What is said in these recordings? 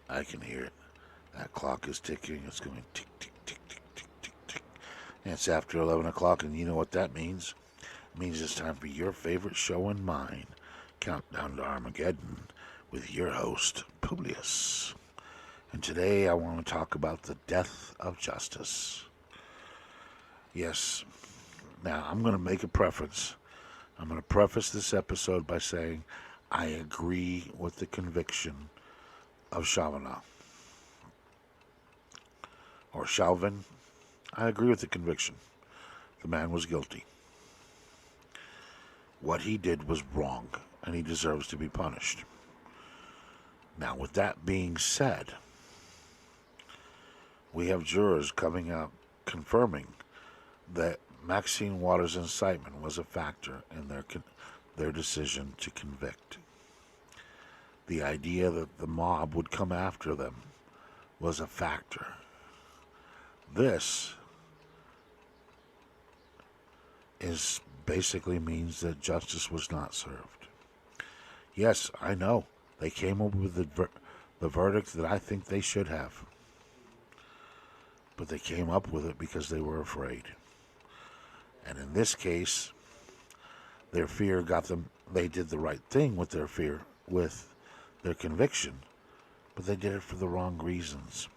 I can hear it. That clock is ticking. It's going tick, tick, tick, tick, tick, tick, tick. And it's after 11 o'clock, and you know what that means? It means it's time for your favorite show and mine, Countdown to Armageddon, with your host, Publius. And today I want to talk about the death of justice. Yes, now I'm going to make a preference. I'm going to preface this episode by saying I agree with the conviction of Chavanel. Or Chauvin. I agree with the conviction. The man was guilty. What he did was wrong, and he deserves to be punished. Now, with that being said, we have jurors coming out confirming that Maxine Waters' incitement was a factor in their decision to convict. The idea that the mob would come after them was a factor. This is basically means that justice was not served. Yes, I know they came up with the verdict that I think they should have, but they came up with it because they were afraid. And in this case, their fear got them. They did the right thing with their fear, with their conviction, but they did it for the wrong reasons.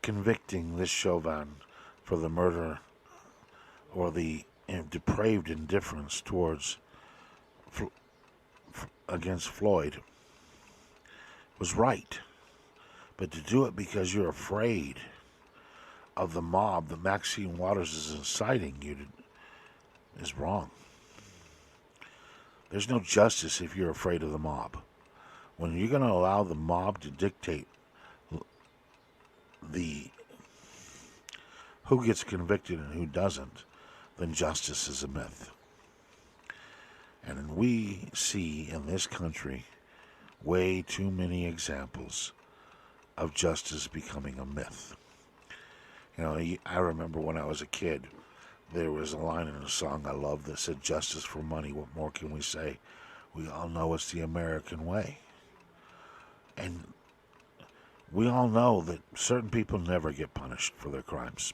Convicting this Chauvin for the murder or the depraved indifference towards against Floyd was right, but to do it because you're afraid of the mob that Maxine Waters is inciting you to is wrong. There's no justice if you're afraid of the mob. When you're going to allow the mob to dictate the who gets convicted and who doesn't, then justice is a myth. And we see in this country way too many examples of justice becoming a myth. You know, I remember when I was a kid, there was a line in a song I loved that said, "Justice for money, what more can we say? We all know it's the American way." And we all know that certain people never get punished for their crimes.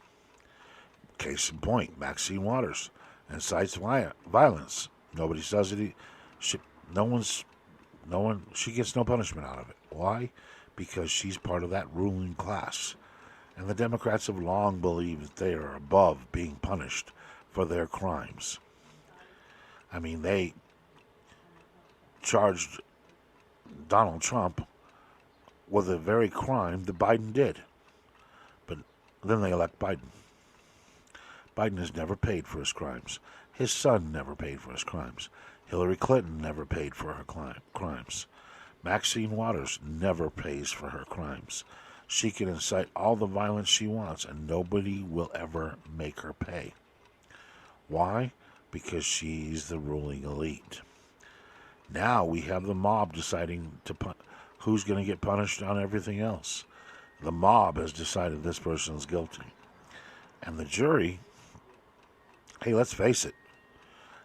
Case in point, Maxine Waters incites violence. Nobody says it. She gets no punishment out of it. Why? Because she's part of that ruling class. And the Democrats have long believed that they are above being punished for their crimes. I mean, they charged Donald Trump with the very crime that Biden did. But then they elect Biden. Biden has never paid for his crimes. His son never paid for his crimes. Hillary Clinton never paid for her crimes. Maxine Waters never pays for her crimes. She can incite all the violence she wants, and nobody will ever make her pay. Why? Because she's the ruling elite. Now we have the mob deciding who's going to get punished on everything else. The mob has decided this person's guilty. And the jury, hey, let's face it,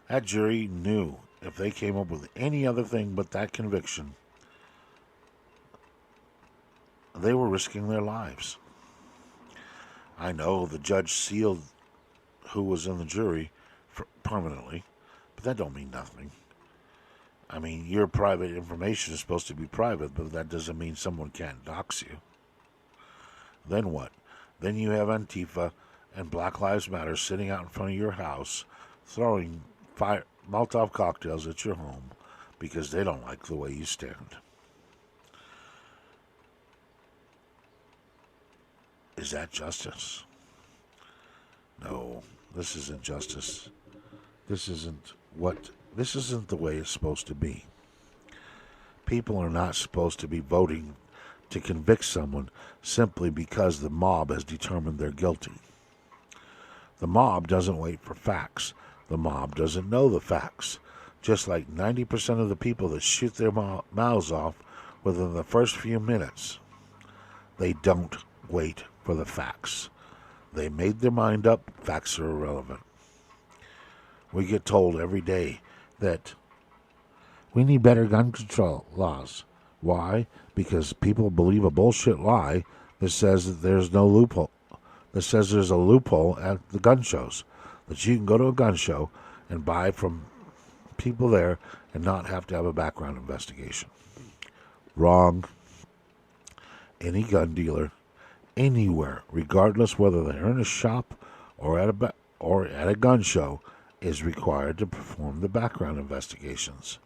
that jury knew if they came up with any other thing but that conviction, they were risking their lives. I know the judge sealed who was in the jury permanently, but that don't mean nothing. I mean, your private information is supposed to be private, but that doesn't mean someone can't dox you. Then what? Then you have Antifa and Black Lives Matter sitting out in front of your house, throwing Molotov cocktails at your home because they don't like the way you stand. Is that justice? No, this isn't justice. This isn't the way it's supposed to be. People are not supposed to be voting to convict someone simply because the mob has determined they're guilty. The mob doesn't wait for facts. The mob doesn't know the facts. Just like 90% of the people that shoot their mouths off within the first few minutes, they don't wait for the facts. They made their mind up. Facts are irrelevant. We get told every day that we need better gun control laws. Why? Because people believe a bullshit lie that says that there's no loophole. That says there's a loophole at the gun shows. That you can go to a gun show and buy from people there and not have to have a background investigation. Wrong. Any gun dealer, anywhere, regardless whether they're in a shop or at a gun show, is required to perform the background investigations.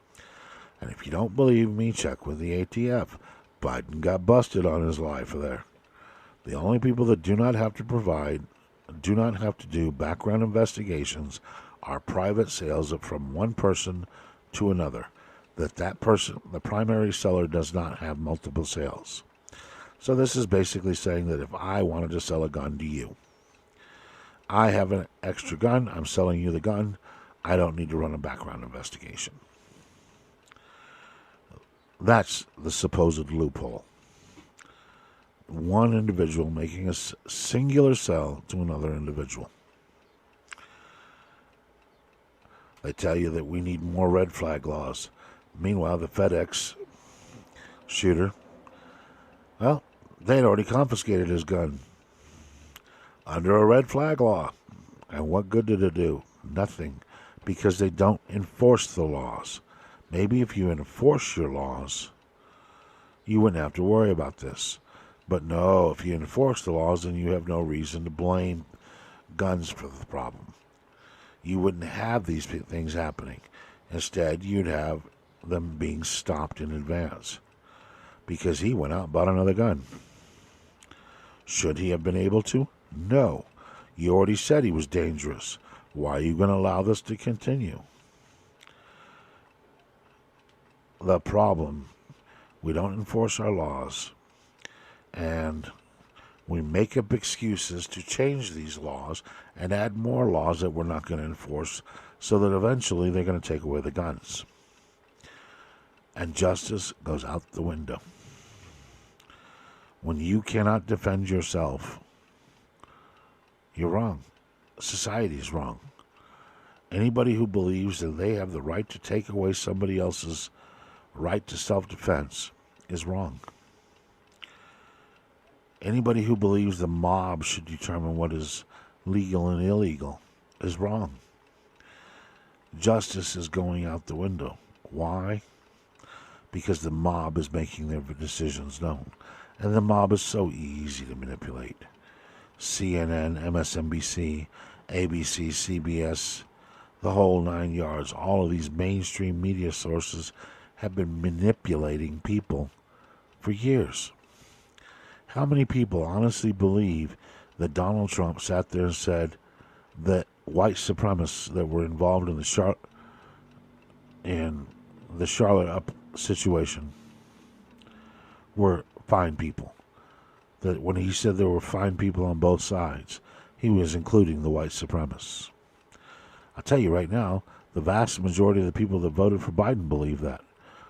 And if you don't believe me, check with the ATF. Biden got busted on his lie for there. The only people that do not have to do background investigations are private sales from one person to another. That person, the primary seller, does not have multiple sales. So this is basically saying that if I wanted to sell a gun to you, I have an extra gun, I'm selling you the gun, I don't need to run a background investigation. That's the supposed loophole. One individual making a singular sell to another individual. They tell you that we need more red flag laws. Meanwhile, the FedEx shooter, well, they'd already confiscated his gun under a red flag law. And what good did it do? Nothing, because they don't enforce the laws. Maybe if you enforce your laws, you wouldn't have to worry about this. But no, if you enforce the laws, then you have no reason to blame guns for the problem. You wouldn't have these things happening. Instead, you'd have them being stopped in advance because he went out and bought another gun. Should he have been able to? No. You already said he was dangerous. Why are you going to allow this to continue? The problem, we don't enforce our laws, and we make up excuses to change these laws and add more laws that we're not going to enforce, so that eventually they're going to take away the guns. And justice goes out the window. When you cannot defend yourself, you're wrong. Society is wrong. Anybody who believes that they have the right to take away somebody else's right to self-defense is wrong. Anybody who believes the mob should determine what is legal and illegal is wrong. Justice is going out the window. Why? Because the mob is making their decisions known. And the mob is so easy to manipulate. CNN, MSNBC, ABC, CBS, the whole 9 yards, all of these mainstream media sources have been manipulating people for years. How many people honestly believe that Donald Trump sat there and said that white supremacists that were involved in the Charlotte up situation were fine people? That when he said there were fine people on both sides, he was including the white supremacists. I'll tell you right now, the vast majority of the people that voted for Biden believe that.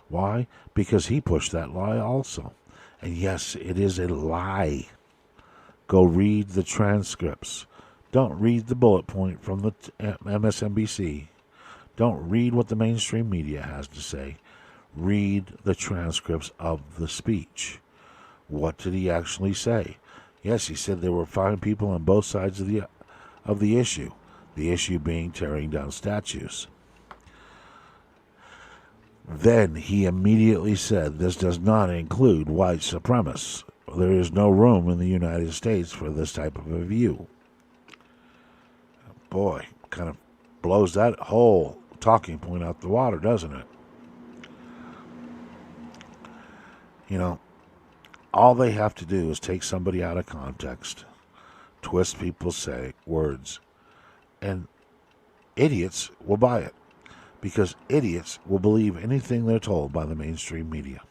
Why? Because he pushed that lie also. And yes, it is a lie. Go read the transcripts. Don't read the bullet point from the MSNBC. Don't read what the mainstream media has to say. Read the transcripts of the speech. What did he actually say? Yes, he said there were fine people on both sides of the issue. The issue being tearing down statues. Then he immediately said this does not include white supremacists. There is no room in the United States for this type of a view. Boy, kind of blows that whole talking point out the water, doesn't it? You know, all they have to do is take somebody out of context, twist people's words, and idiots will buy it. Because idiots will believe anything they're told by the mainstream media.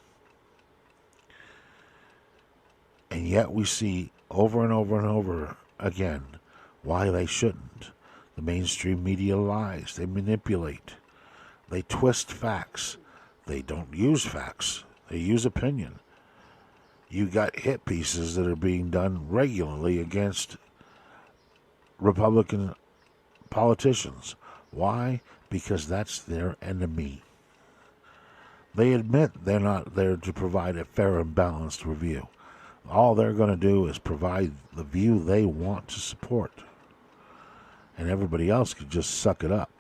And yet we see over and over and over again why they shouldn't. The mainstream media lies. They manipulate. They twist facts. They don't use facts. They use opinion. You got hit pieces that are being done regularly against Republican politicians. Why? Because that's their enemy. They admit they're not there to provide a fair and balanced review. All they're going to do is provide the view they want to support. And everybody else could just suck it up.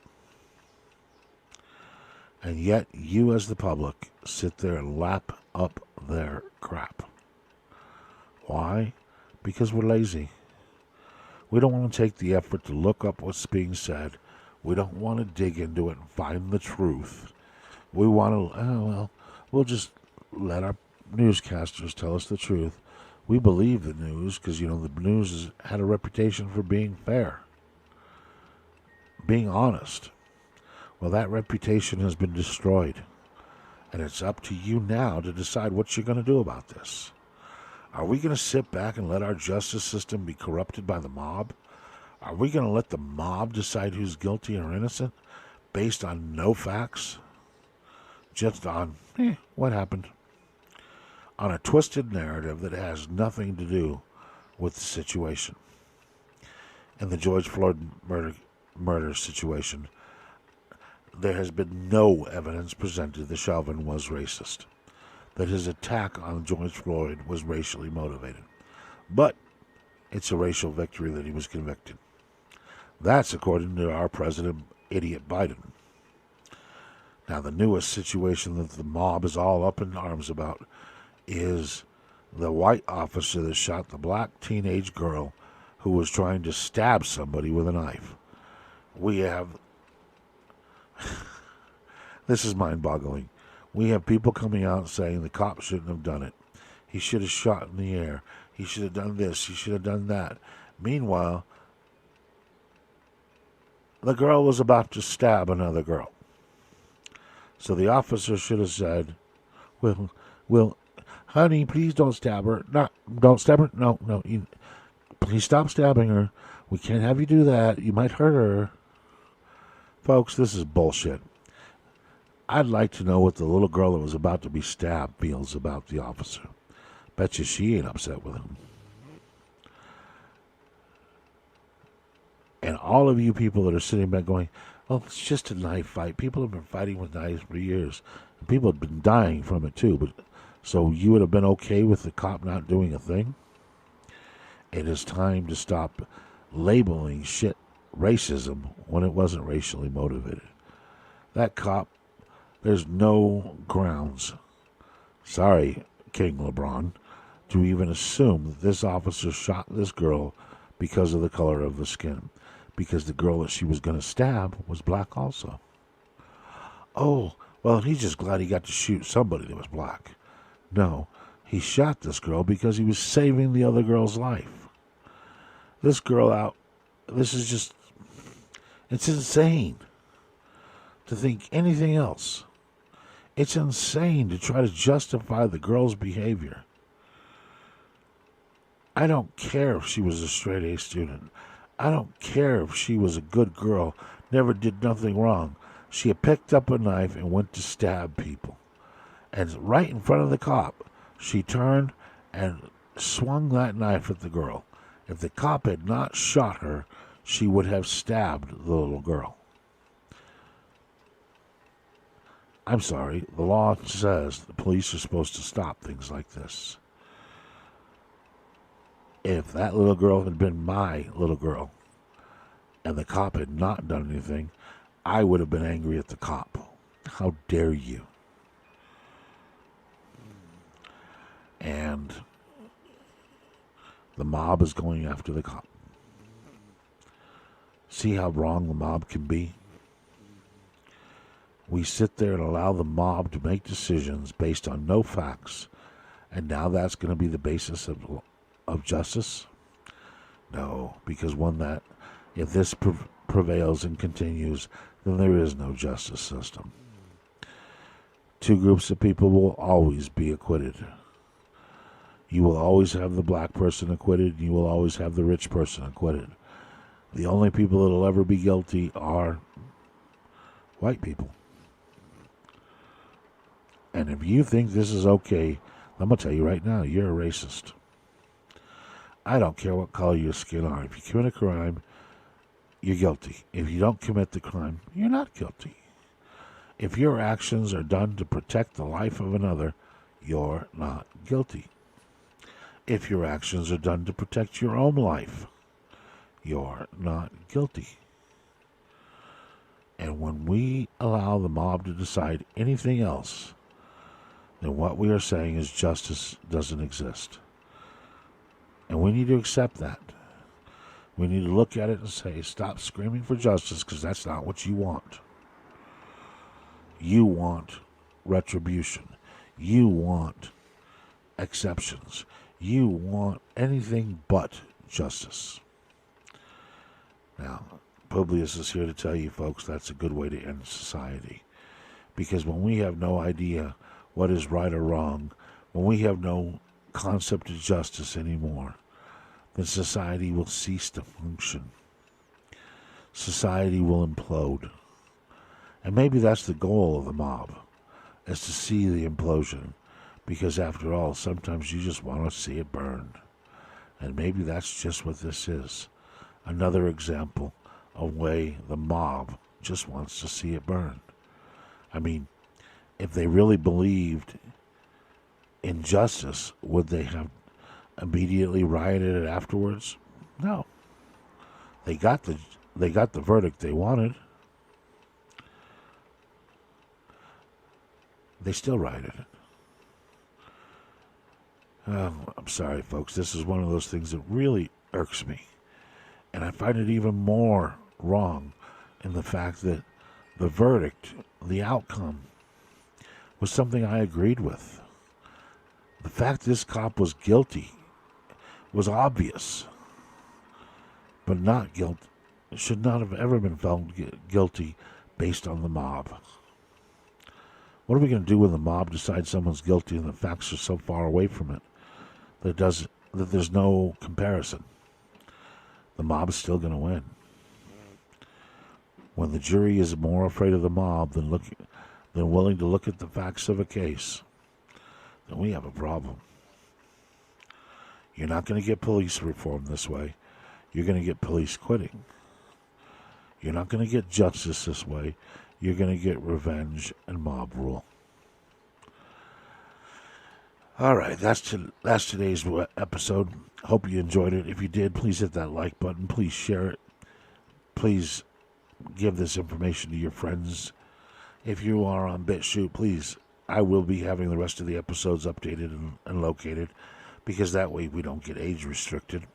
And yet, you as the public sit there and lap up their crap. Why? Because we're lazy. We don't want to take the effort to look up what's being said. We don't want to dig into it and find the truth. We want to, we'll just let our newscasters tell us the truth. We believe the news because, the news has had a reputation for being fair, being honest. Well, that reputation has been destroyed. And it's up to you now to decide what you're going to do about this. Are we going to sit back and let our justice system be corrupted by the mob? Are we going to let the mob decide who's guilty or innocent based on no facts? Just on, what happened? On a twisted narrative that has nothing to do with the situation. In the George Floyd murder situation, there has been no evidence presented that Chauvin was racist, that his attack on George Floyd was racially motivated. But it's a racial victory that he was convicted. That's according to our president, idiot Biden. Now, the newest situation that the mob is all up in arms about is the white officer that shot the black teenage girl who was trying to stab somebody with a knife. We have... This is mind-boggling. We have people coming out saying the cop shouldn't have done it. He should have shot in the air. He should have done this. He should have done that. Meanwhile, the girl was about to stab another girl. So the officer should have said, well, honey, please don't stab her. No, don't stab her. No, please stop stabbing her. We can't have you do that. You might hurt her. Folks, this is bullshit. I'd like to know what the little girl that was about to be stabbed feels about the officer. Bet you she ain't upset with him. And all of you people that are sitting back going, oh, it's just a knife fight. People have been fighting with knives for years. And people have been dying from it too. But so you would have been okay with the cop not doing a thing? It is time to stop labeling shit racism when it wasn't racially motivated. That cop, there's no grounds, sorry, King LeBron, to even assume that this officer shot this girl because of the color of the skin. Because the girl that she was going to stab was black also. Oh, well, he's just glad he got to shoot somebody that was black. No, he shot this girl because he was saving the other girl's life. This girl out, this is just, it's insane to think anything else. It's insane to try to justify the girl's behavior. I don't care if she was a straight A student. I don't care if she was a good girl, never did nothing wrong. She had picked up a knife and went to stab people. And right in front of the cop, she turned and swung that knife at the girl. If the cop had not shot her, she would have stabbed the little girl. I'm sorry, the law says the police are supposed to stop things like this. If that little girl had been my little girl and the cop had not done anything, I would have been angry at the cop. How dare you? And the mob is going after the cop. See how wrong the mob can be? We sit there and allow the mob to make decisions based on no facts, and now that's going to be the basis of justice? No, because if this prevails and continues, then there is no justice system. Two groups of people will always be acquitted. You will always have the black person acquitted, and you will always have the rich person acquitted. The only people that will ever be guilty are white people. And if you think this is okay, I'm going to tell you right now, you're a racist. I don't care what color your skin are. If you commit a crime, you're guilty. If you don't commit the crime, you're not guilty. If your actions are done to protect the life of another, you're not guilty. If your actions are done to protect your own life, you're not guilty. And when we allow the mob to decide anything else, then what we are saying is justice doesn't exist. And we need to accept that. We need to look at it and say, stop screaming for justice, because that's not what you want. You want retribution. You want exceptions. You want anything but justice. Now, Publius is here to tell you, folks, that's a good way to end society. Because when we have no idea what is right or wrong, when we have no concept of justice anymore, then society will cease to function. Society will implode. And maybe that's the goal of the mob, is to see the implosion. Because after all, sometimes you just want to see it burn. And maybe that's just what this is. Another example of way the mob just wants to see it burn. I mean, if they really believed in justice, would they have immediately rioted it afterwards? No. They got the verdict they wanted. They still rioted it. I'm sorry, folks. This is one of those things that really irks me. And I find it even more wrong in the fact that the verdict, the outcome, was something I agreed with. The fact this cop was guilty was obvious, but not guilty. Should not have ever been found guilty based on the mob. What are we going to do when the mob decides someone's guilty and the facts are so far away from it that there's no comparison? The mob is still going to win. When the jury is more afraid of the mob than willing to look at the facts of a case, then we have a problem. You're not going to get police reform this way. You're going to get police quitting. You're not going to get justice this way. You're going to get revenge and mob rule. All right, that's today's episode. Hope you enjoyed it. If you did, please hit that like button. Please share it. Please give this information to your friends. If you are on BitChute, please, I will be having the rest of the episodes updated and located, because that way we don't get age restricted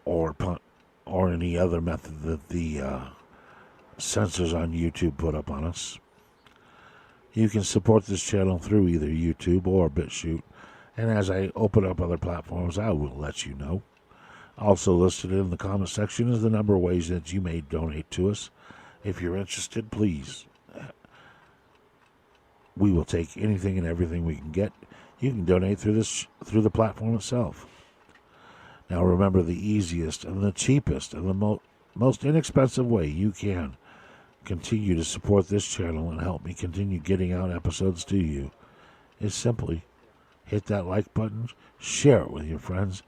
or any other method that the censors on YouTube put up on us. You can support this channel through either YouTube or BitChute, and as I open up other platforms, I will let you know. Also listed in the comment section is the number of ways that you may donate to us. If you're interested, please. We will take anything and everything we can get. You can donate through the platform itself. Now remember, the easiest and the cheapest and the most inexpensive way you can continue to support this channel and help me continue getting out episodes to you is simply hit that like button, share it with your friends,